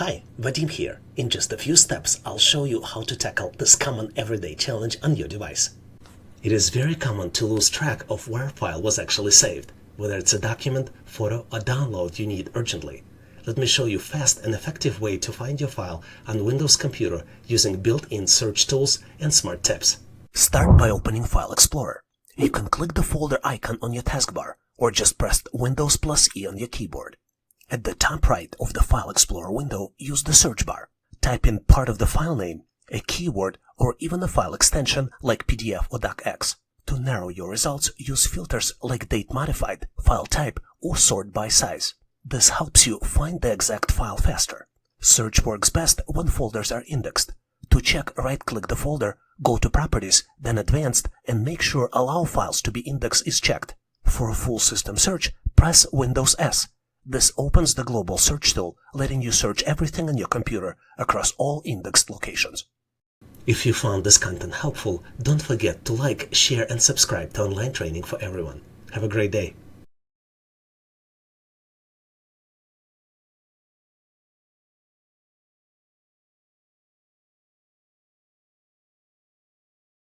Hi, Vadim here. In just a few steps, I'll show you how to tackle this common everyday challenge on your device. It is very common to lose track of where a file was actually saved, whether it's a document, photo, or download you need urgently. Let me show you a fast and effective way to find your file on Windows computer using built-in search tools and smart tabs. Start by opening File Explorer. You can click the folder icon on your taskbar or just press Windows plus E on your keyboard. At the top right of the File Explorer window, use the search bar. Type in part of the file name, a keyword, or even a file extension like PDF or docx. To narrow your results, use filters like Date Modified, File Type, or Sort by Size. This helps you find the exact file faster. Search works best when folders are indexed. To check, right-click the folder, go to Properties, then Advanced, and make sure Allow Files to be Indexed is checked. For a full system search, press Windows S. This opens the global search tool, letting you search everything on your computer across all indexed locations. If you found this content helpful, don't forget to like, share, and subscribe to Online Training for Everyone. Have a great day.